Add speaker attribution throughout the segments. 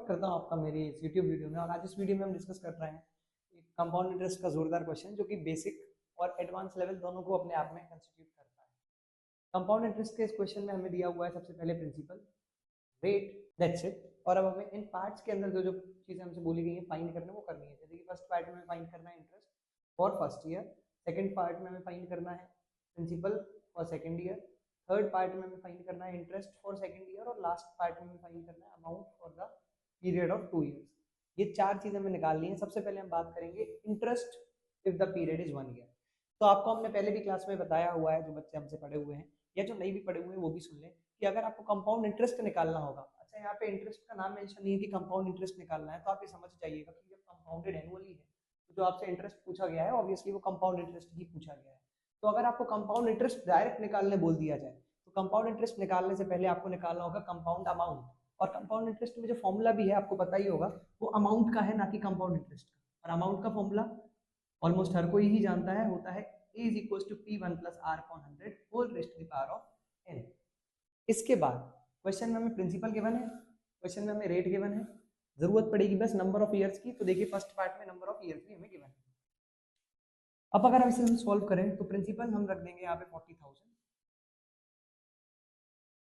Speaker 1: करता हूँ आपका मेरी इस यूट्यूब वीडियो में। और आज इस वीडियो में हम डिस्कस कर रहे हैं एक कंपाउंड इंटरेस्ट का जोरदार क्वेश्चन जो कि बेसिक और एडवांस लेवल दोनों को अपने आप में कंस्टिट्यूट करता है। कंपाउंड इंटरेस्ट के इस क्वेश्चन में हमें दिया हुआ है सबसे पहले प्रिंसिपल, रेट, दैट्स इट। और अब हमें इन पार्ट्स के अंदर जो जो चीज़ें हमसे बोली गई हैं फाइंड करना वो करनी है। जैसे कि फर्स्ट पार्ट में हमें फाइंड करना है interest for first year, second part में हमें फाइंड करना है principal for second year, third part में हमें फाइंड करना है इंटरेस्ट फॉर सेकेंड ईयर, और लास्ट पार्ट में हमें फाइंड करना है amount for the period of 2 years. ये चार चीजें हमें निकालनी है। सबसे पहले हम बात करेंगे interest if the period is 1 year. तो आपको हमने पहले भी क्लास में बताया हुआ है, जो बच्चे हमसे पढ़े हुए हैं या जो नहीं भी पढ़े हुए हैं वो भी सुन लें कि अगर आपको कंपाउंड इंटरेस्ट निकालना होगा, अच्छा यहाँ पे इंटरेस्ट का नाम मेंशन नहीं है कि कंपाउंड इंटरेस्ट निकालना है, तो आप ये समझ जाइएगा कि जब कंपाउंडेड एनुअली है तो जो आपसे इंटरेस्ट पूछा गया है ऑब्वियसली वो कंपाउंड इंटरेस्ट ही पूछा गया है। तो अगर आपको कंपाउंड इंटरेस्ट डायरेक्ट निकालने बोल दिया जाए तो कंपाउंड इंटरेस्ट निकालने से पहले आपको निकालना होगा कंपाउंड अमाउंट। और कंपाउंड इंटरेस्ट में जो फॉर्मूला भी है आपको पता ही होगा, वो अमाउंट का है ना कि कंपाउंड इंटरेस्ट का। और अमाउंट का फॉर्मूला ऑलमोस्ट हर कोई ही जानता है, होता है A is equals to P1 plus R upon 100 whole raised to the power of n। इसके बाद क्वेश्चन में हमें प्रिंसिपल गिवन है, क्वेश्चन में हमें रेट गिवन है, जरूरत पड़ेगी बस नंबर ऑफ ईयर्स की। तो देखिए फर्स्ट पार्ट में नंबर ऑफ ईयर्स भी हमें गिवन है। अब अगर हम इसे सॉल्व करें तो प्रिंसिपल हम रख देंगे यहाँ पे 40,000,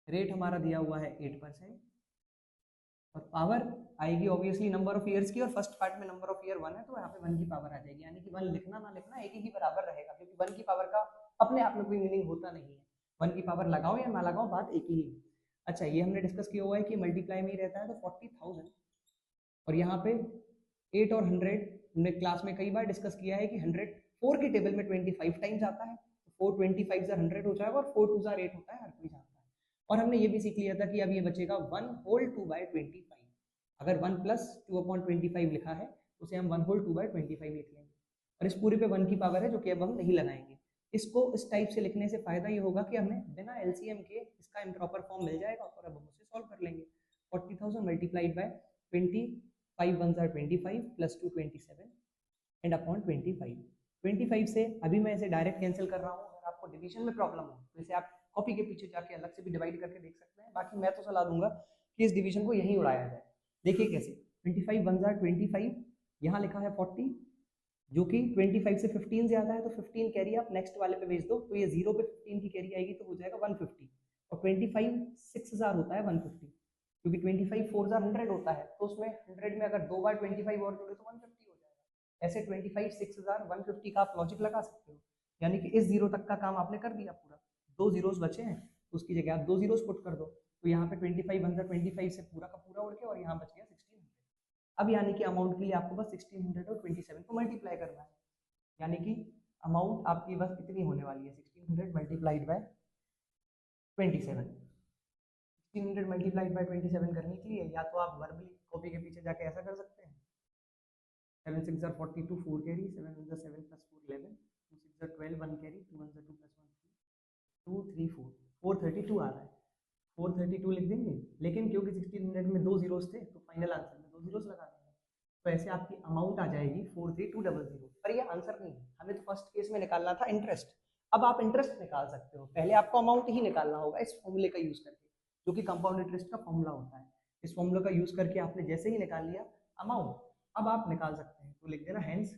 Speaker 1: रेट हमारा दिया हुआ है 8%, और पावर आएगी ऑब्वियसली नंबर ऑफ ईयर्स की, और फर्स्ट पार्ट में नंबर ऑफ ईयर 1 है तो यहाँ पे 1 की पावर आ जाएगी। यानी कि 1 लिखना ना लिखना एक ही बराबर रहेगा, क्योंकि 1 की पावर का अपने आप में कोई मीनिंग होता नहीं है। 1 की पावर लगाओ या ना लगाओ बात एक ही है। अच्छा ये हमने डिस्कस किया हुआ है कि मल्टीप्लाई में ही रहता है, तो 40,000 और यहाँ पे 8 और 100 हमने क्लास में कई बार डिस्कस किया है कि 100 4 की टेबल में 25 टाइम्स आता है, तो 4 25 से 100 हो जाएगा, और 4 2 8 होता है, हर कोई जानता है। और हमने ये भी सीख लिया था कि अब ये बचेगा 1 होल 2 बाई 25। अगर 1 प्लस 2/25 लिखा है उसे हम 1 होल 2 बाई 25 लिख लेंगे, और इस पूरे पे 1 की पावर है जो कि अब हम नहीं लगाएंगे। इसको इस टाइप से लिखने से फायदा ये होगा कि हमें बिना एलसीएम के इसका इम्प्रॉपर फॉर्म मिल जाएगा, और अब हम उसे सॉल्व कर लेंगे। 40,000 multiplied by 25 1s are 25 plus 2 27 and upon 25। 25 से अभी मैं इसे डायरेक्ट कैंसिल कर रहा हूँ। अगर आपको डिवीजन में प्रॉब्लम हो तो इसे आप कॉपी के पीछे जाके अलग से भी डिवाइड करके देख सकते हैं। बाकी मैं तो सलाह दूंगा कि इस डिवीजन को यहीं उड़ाया जाए। देखिए कैसे, 25 1s are 25, यहाँ लिखा है 40 जो कि 25 से 15 ज्यादा है, तो 15 कैरी आप नेक्स्ट वाले पे भेज दो, तो ये 0 पे 15 की कैरी आएगी तो हो जाएगा 150। और 25 6,000 होता है 150, क्योंकि 25 4,000 100 होता है, तो उसमें 100 में अगर 2 बार 25 और जोड़े तो 150 हो जाएगा। ऐसे 25 6,000 150 का आप लॉजिक लगा सकते हो। यानी कि इस जीरो तक का काम आपने कर दिया पूरा। 2 जीरोस बचे हैं तो उसकी जगह आप 2 जीरोस पुट कर दो, तो यहाँ पे 25 1 25 से पूरा का पूरा उड़ के और यहाँ बच गया 1600। अब यानी कि अमाउंट के लिए आपको बस 1600 और 27 को मल्टीप्लाई करना है। यानी कि अमाउंट आपकी बस इतनी होने वाली है, 1600 मल्टीप्लाइड बाय 27। 1600 मल्टीप्लाइड बाय 27 करने के लिए या तो आप वर्बली कॉपी के पीछे जाके ऐसा कर सकते हैं, 7 6 are 42 4 carry, 7 1 7 plus 4 11, 2 6 are 12 1 carry, 2 1 2 plus 1 2 3 4 432 आ रहा है। 432 लिख देंगे, लेकिन क्योंकि 1600 में 2 जीरोस थे तो फाइनल आंसर में 2 जीरोस लगा देंगे, तो ऐसे आपकी अमाउंट आ जाएगी 43200। पर ये आंसर नहीं है, हमें तो फर्स्ट केस में निकालना था इंटरेस्ट। अब आप इंटरेस्ट निकाल सकते हो, पहले आपको अमाउंट ही निकालना होगा इस फॉर्मूले का यूज करके, जो कि कंपाउंड इंटरेस्ट का फॉर्मूला होता है। इस फॉर्मूले का यूज करके आपने जैसे ही निकाल लिया अमाउंट, अब आप निकाल सकते हैं। तो लिख देना hence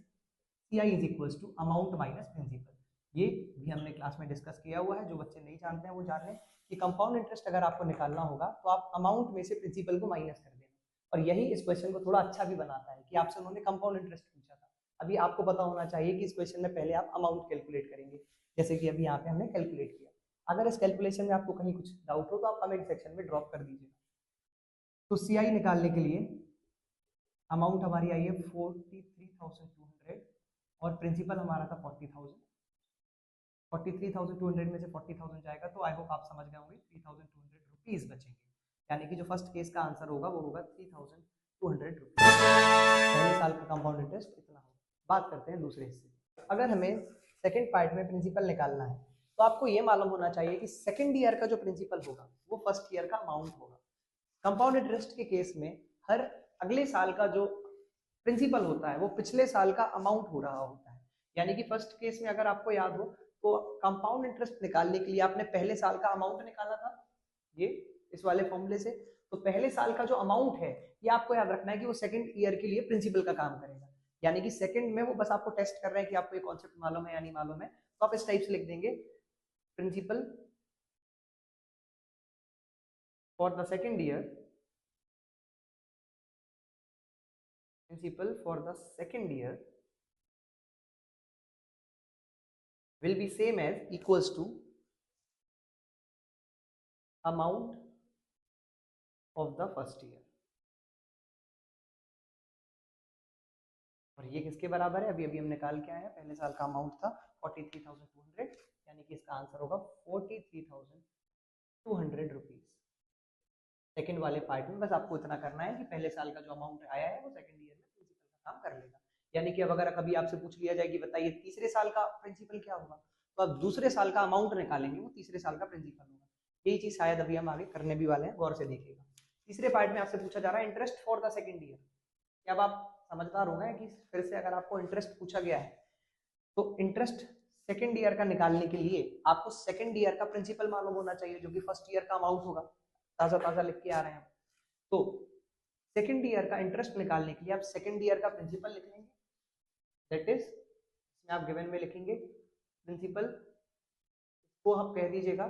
Speaker 1: CI is equals to amount minus principal. ये भी हमने क्लास में डिस्कस किया हुआ है, जो बच्चे नहीं जानते हैं वो जान लें कि कंपाउंड इंटरेस्ट अगर आपको निकालना होगा तो आप अमाउंट में से प्रिंसिपल को माइनस कर देना। और यही इस क्वेश्चन को थोड़ा अच्छा भी बनाता है कि आपसे उन्होंने कंपाउंड इंटरेस्ट पूछा था। अभी आपको पता होना चाहिए कि इस क्वेश्चन में पहले आप अमाउंट कैलकुलेट करेंगे, जैसे कि अभी यहाँ पे हमने कैलकुलेट किया। अगर इस कैलकुलेशन में आपको कहीं कुछ डाउट हो तो आप कमेंट सेक्शन में ड्रॉप कर दीजिएगा। तो CI निकालने के लिए अमाउंट हमारी आई है 43,200 और प्रिंसिपल हमारा था 40,000। 43,200 में से 40,000 जाएगा तो आई होप आप समझ गए होंगे 3,200 रुपीज बचेंगे। यानी कि जो फर्स्ट केस का आंसर होगा वो होगा 3,200 रुपीज। पहले साल का कंपाउंड इंटरेस्ट इतना होगा। बात करते हैं दूसरे हिस्से। अगर हमें सेकंड पार्ट में प्रिंसिपल निकालना है तो आपको ये मालूम होना चाहिए कि सेकंड ईयर का जो प्रिंसिपल होगा वो फर्स्ट ईयर का अमाउंट होगा। कंपाउंड इंटरेस्ट के केस में हर अगले साल का जो प्रिंसिपल होता है वो पिछले साल का अमाउंट हो रहा होता है। यानी कि फर्स्ट केस में अगर आपको याद हो तो कंपाउंड इंटरेस्ट निकालने के लिए आपने पहले साल का अमाउंट निकाला था, ये इस वाले फॉर्मूले से। तो पहले साल का जो अमाउंट है ये आपको याद रखना है कि वो सेकंड ईयर के लिए प्रिंसिपल का काम करेगा, यानी कि सेकंड में वो बस आपको टेस्ट कर रहे हैं कि आपको ये कॉन्सेप्ट मालूम है या नहीं मालूम है। तो आप इस टाइप से लिख देंगे principal for the second year, principal for the second year will be same as equals to amount of the first year। और ये किसके बराबर है, अभी अभी हम निकाल के आए हैं, पहले साल का अमाउंट था 43,200, यानी कि इसका आंसर होगा 43,200 रुपीज। सेकेंड वाले पार्ट में बस आपको इतना करना है कि पहले साल का जो अमाउंट आया है वो सेकेंड ईयर में प्रिंसिपल का काम कर लेगा। यानी कि अब अगर कभी आपसे पूछ लिया जाए कि बताइए तीसरे साल का प्रिंसिपल क्या होगा, तो आप दूसरे साल का अमाउंट निकालेंगे, वो तीसरे साल का प्रिंसिपल होगा। यही चीज शायद अभी हम आगे करने भी वाले हैं, गौर से देखिएगा। तीसरे पार्ट में आपसे पूछा जा रहा है interest for the second year. अब आप समझदार हो गए कि फिर से अगर आपको इंटरेस्ट पूछा गया है तो इंटरेस्ट सेकेंड ईयर का निकालने के लिए आपको सेकेंड ईयर का प्रिंसिपल मालूम होना चाहिए, जो कि फर्स्ट ईयर का अमाउंट होगा। ताजा ताजा लिख के आ रहे हैं। तो सेकेंड ईयर का इंटरेस्ट निकालने के लिए आप सेकेंड ईयर का प्रिंसिपल लिख लेंगे, दैट इज इसमें आप गिवन में लिखेंगे प्रिंसिपल को आप कह दीजिएगा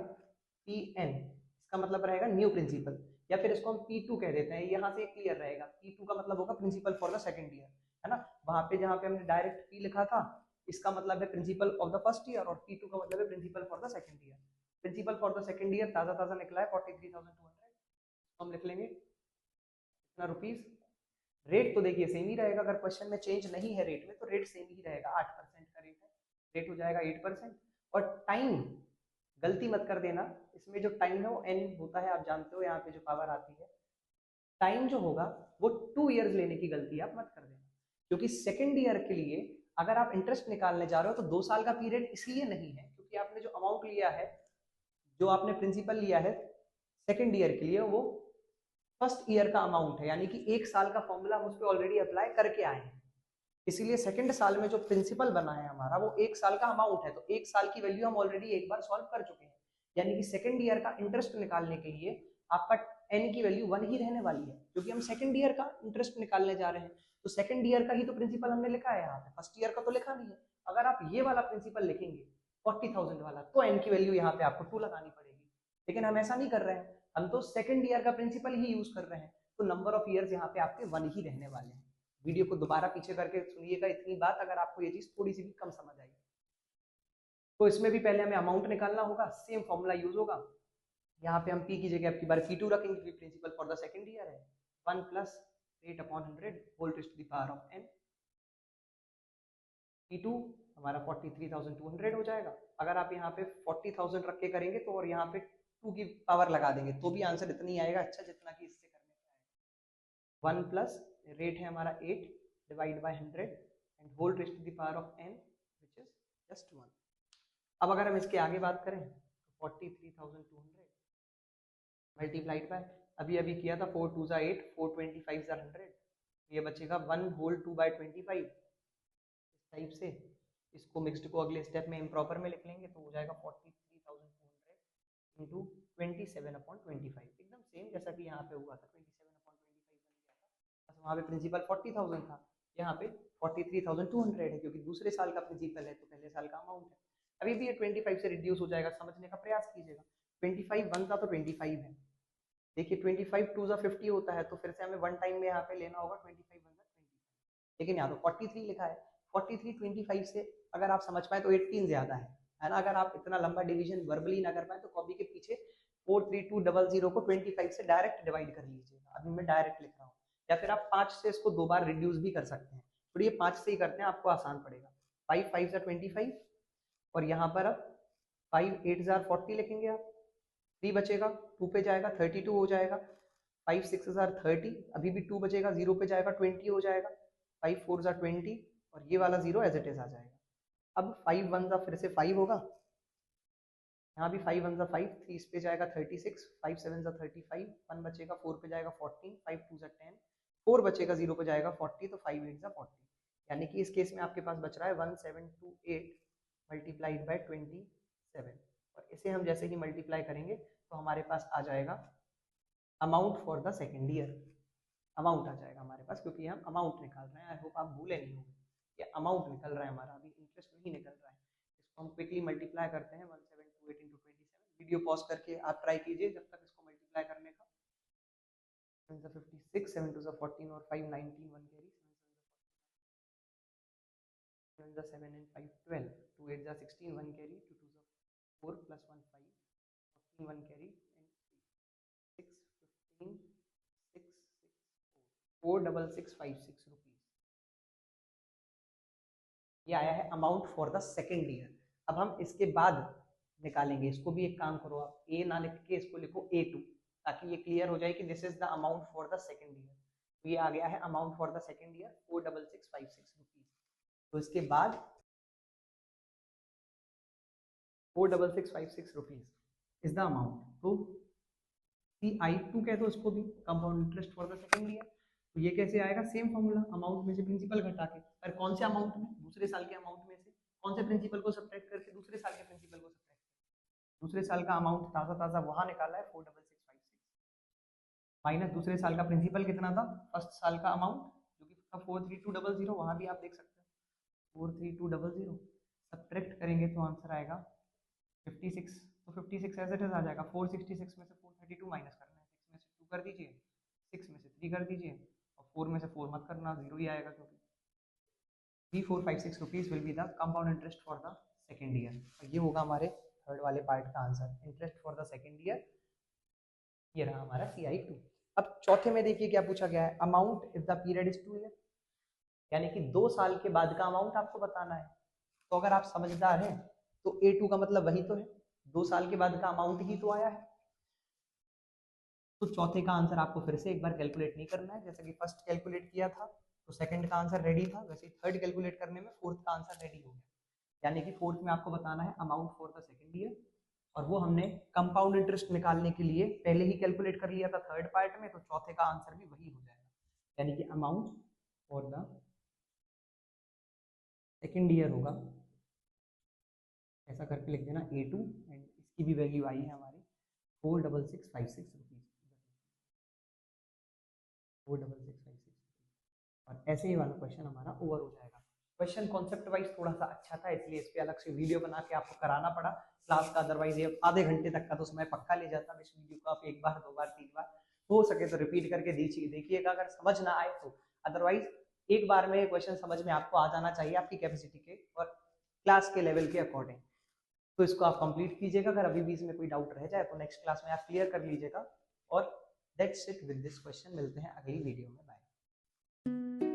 Speaker 1: PN, इसका मतलब रहेगा न्यू प्रिंसिपल, या फिर इसको हम P2 कह देते हैं, यहाँ से क्लियर रहेगा। P2 का मतलब होगा principal for the second year, है ना। वहां पे जहाँ पे हमने डायरेक्ट P लिखा था इसका मतलब है principal of the first year, और P2 का मतलब है principal for the second year. Principal for the second year ताजा ताजा निकला है 43,200, हम लिख लेंगे इतना रुपीज। रेट तो देखिए सेम ही रहेगा, अगर क्वेश्चन में चेंज नहीं है रेट में तो रेट सेम ही रहेगा, 8% का रेट है, रेट हो जाएगा 8%। और टाइम गलती मत कर देना, इसमें जो टाइम है वो n होता है, आप जानते हो यहाँ पे जो पावर आती है, टाइम जो होगा वो 2 इयर्स लेने की गलती आप मत कर देना, क्योंकि सेकेंड ईयर के लिए अगर आप इंटरेस्ट निकालने जा रहे हो तो 2 साल का पीरियड इसलिए नहीं है क्योंकि आपने जो अमाउंट लिया है, जो आपने प्रिंसिपल लिया है सेकेंड ईयर के लिए, वो फर्स्ट ईयर का अमाउंट है, यानी कि 1 साल का फॉर्मूला हम उस पर ऑलरेडी अप्लाई करके आए हैं। इसीलिए सेकंड साल में जो प्रिंसिपल बना है हमारा वो 1 साल का अमाउंट है, तो 1 साल की वैल्यू हम ऑलरेडी एक बार सॉल्व कर चुके हैं। यानी कि सेकंड ईयर का इंटरेस्ट निकालने के लिए आपका n की वैल्यू 1 ही रहने वाली है, क्योंकि हम सेकंड ईयर का इंटरेस्ट निकालने जा रहे हैं। तो सेकंड ईयर का ही तो प्रिंसिपल हमने लिखा है यहाँ पे, फर्स्ट ईयर का तो लिखा नहीं है। अगर आप ये वाला प्रिंसिपल लिखेंगे 40,000 वाला, तो n की वैल्यू यहाँ पे आपको 2 लगानी पड़ेगी, लेकिन हम ऐसा नहीं कर रहे हैं, हम तो सेकंड ईयर का प्रिंसिपल ही यूज कर रहे हैं, तो नंबर ऑफ ईयर्स यहाँ पे आपके 1 ही रहने वाले हैं। वीडियो को दोबारा पीछे करके सुनिएगा इतनी बात, अगर आपको ये चीज थोड़ी सी भी कम समझ आई। तो इसमें भी पहले हमें अमाउंट निकालना होगा, सेम फॉर्मूला यूज होगा। यहाँ पे हम P की जगह आपकी बार P2 रखेंगे क्योंकि principal for the second year है, 1 plus 8/100 whole to the power of n। P2 हमारा 43,200 हो जाएगा। अगर आप यहाँ पे 40,000 रख के करेंगे तो और यहाँ पे 2 की पावर लगा देंगे तो भी आंसर इतना ही आएगा, अच्छा जितना कि इससे करने का आएगा। 1 प्लस रेट है हमारा 8 divide by 100 and whole raise to the power of n which is just 1। अब अगर हम इसके आगे बात करें तो 43,200 मल्टीप्लाइड बाय, अभी अभी किया था 4 2 8, 4 25 100, ये बचेगा 1 होल 2 बाय 25। इस टाइप से इसको मिक्स्ड को अगले स्टेप में इम्प्रॉपर में लिख लेंगे तो हो जाएगा 43,200 इंटू 27/25, एकदम सेम जैसा कि यहाँ पे हुआ था 27/25 बन गया था, बस वहाँ पे प्रिंसिपल 40,000 था, यहाँ पे 43,200 है क्योंकि दूसरे साल का प्रिंसिपल है तो पहले साल का अमाउंट है। अभी भी ये 25 से रिड्यूस हो जाएगा, समझने का प्रयास कीजिएगा। 25 वन था तो 25 है, देखिए 25 2 जा 50 होता है, तो फिर से हमें वन टाइम में यहाँ पे लेना होगा 25 वन जा 25, लेकिन यहाँ तो 43 लिखा है। 43 25 से अगर आप समझ पाए तो 18 ज्यादा है ना। अगर आप इतना लंबा डिवीजन वर्बली ना कर पाए तो कॉपी के पीछे 43200 को 25 से डायरेक्ट डिवाइड कर लीजिएगा, अभी मैं डायरेक्ट लिख रहा हूँ, या फिर आप 5 से इसको 2 बार रिड्यूस भी कर सकते हैं, तो ये 5 से ही करते हैं, आपको आसान पड़ेगा। 5 5 जा 25 और यहाँ पर अब 5 8 जा 40 लिखेंगे आप, 3 बचेगा, 2 पे जाएगा 32 हो जाएगा, 5 6 जा 30, अभी भी 2 बचेगा, 0 पे जाएगा 20 हो जाएगा, 5 4 जा 20 और ये वाला 0 एज इट इज आ जाएगा। अब 5 1 जा फिर से 5 होगा, यहाँ भी 5 1 जा 5, 3 इस पे जाएगा 36, 5 7 जा 35, 1 बचेगा, 4 पे जाएगा 14, 5 2 जा 10, 4 बचेगा, 0 पे जाएगा 40, तो 5 8 जा 40, यानी कि इस केस में आपके पास बच रहा है 1728 मल्टीप्लाइड बाय 27, और इसे हम जैसे ही मल्टीप्लाई करेंगे तो हमारे पास आ जाएगा amount for the second year, amount आ जाएगा हमारे पास क्योंकि हम अमाउंट निकाल रहे हैं। आई होप आप भूले नहीं होंगे, ये अमाउंट निकल रहा है हमारा, अभी इंटरेस्ट नहीं निकल रहा है। इसको हम क्विकली मल्टीप्लाई करते हैं 1728 into 27। वीडियो पॉज करके आप ट्राई कीजिए जब तक इसको मल्टीप्लाई करने का। 56, 7 to the 14 और 5 19, 1 carry, 7 the 7 and 5 12, 2 8 the 16, 1 carry, 2 to the 4 plus 1 5, 14, 1 carry and 6 15 6 46656 rupees. ये आया है amount for the second year. अब हम इसके बाद निकालेंगे, इसको भी एक काम करो आप, ए ना लिख के इसको लिखो A2, ताकि ये क्लियर हो जाए कि this is the amount for the second year. तो ये आ गया है amount for the second year 46656 rupees. तो इसके बाद 46656 रुपीज इज द अमाउंट। तो CI2 कह दो इसको भी, compound interest for the second year. तो ये कैसे आएगा, सेम फॉर्मूला, अमाउंट में से प्रिंसिपल घटा के। पर कौन से अमाउंट में, दूसरे साल के अमाउंट में से कौन से प्रिंसिपल को सब्ट्रैक्ट करके दूसरे साल के प्रिंसिपल को सब्ट्रैक्ट करके। दूसरे साल का अमाउंट ताजा ताजा वहां निकाला है 46656 माइनस दूसरे साल का प्रिंसिपल कितना था, फर्स्ट साल का अमाउंट जो कि था 43200, वहां भी आप देख सकते हो 43200 सब्ट्रैक्ट करेंगे तो आंसर आएगा 56। तो 56 एज इट इज आ जाएगा। 466 में से 432 माइनस करना है, 6 में से 2 कर दीजिए, 6 में से 3 कर दीजिए और 4 में से 4 मत करना, 0 ही आएगा क्योंकि 3456 rupees will be the compound interest for the second year. ये होगा हमारे थर्ड वाले पार्ट का answer, interest for the second year. ये रहा हमारा CI2। अब चौथे में देखिए क्या पूछा गया है, amount if the period is 2 year, यानी कि 2 साल के बाद का अमाउंट आपको बताना है। तो अगर आप समझदार हैं तो A2 का मतलब वही तो है, 2 साल के बाद का अमाउंट ही तो आया है। तो चौथे का आंसर आपको फिर से एक बार कैलकुलेट नहीं करना है, जैसे कि फर्स्ट कैलकुलेट किया था तो सेकंड का आंसर रेडी था, वैसे थर्ड कैलकुलेट करने में फोर्थ का आंसर रेडी हो गया। यानी कि फोर्थ में आपको बताना है amount for the second year, और वो हमने कंपाउंड इंटरेस्ट निकालने के लिए पहले ही कैलकुलेट कर लिया था थर्ड पार्ट में, तो चौथे का आंसर भी वही हो जाएगा, यानी कि amount for the second year होगा, ऐसा करके लिख देना A2, एंड इसकी भी वैल्यू आई है हमारी 46656 रुपीज, 46656, और ऐसे ही वाला क्वेश्चन हमारा ओवर हो जाएगा। क्वेश्चन कॉन्सेप्ट वाइज थोड़ा सा अच्छा था, इसलिए इस पे अलग से वीडियो बना के आपको कराना पड़ा क्लास का, अदरवाइज ये आधे घंटे तक का तो समय पक्का ले जाता। इस वीडियो को आप 1 बार 2 बार 3 बार हो सके तो रिपीट करके देखिएगा, अगर समझ ना आए तो। अदरवाइज एक बार में क्वेश्चन समझ में आपको आ जाना चाहिए आपकी कैपेसिटी के और क्लास के लेवल के अकॉर्डिंग। तो इसको आप कंप्लीट कीजिएगा, अगर अभी भी इसमें कोई डाउट रह जाए तो नेक्स्ट क्लास में आप क्लियर कर लीजिएगा। और that's it with this question, मिलते हैं अगली वीडियो में, बाय।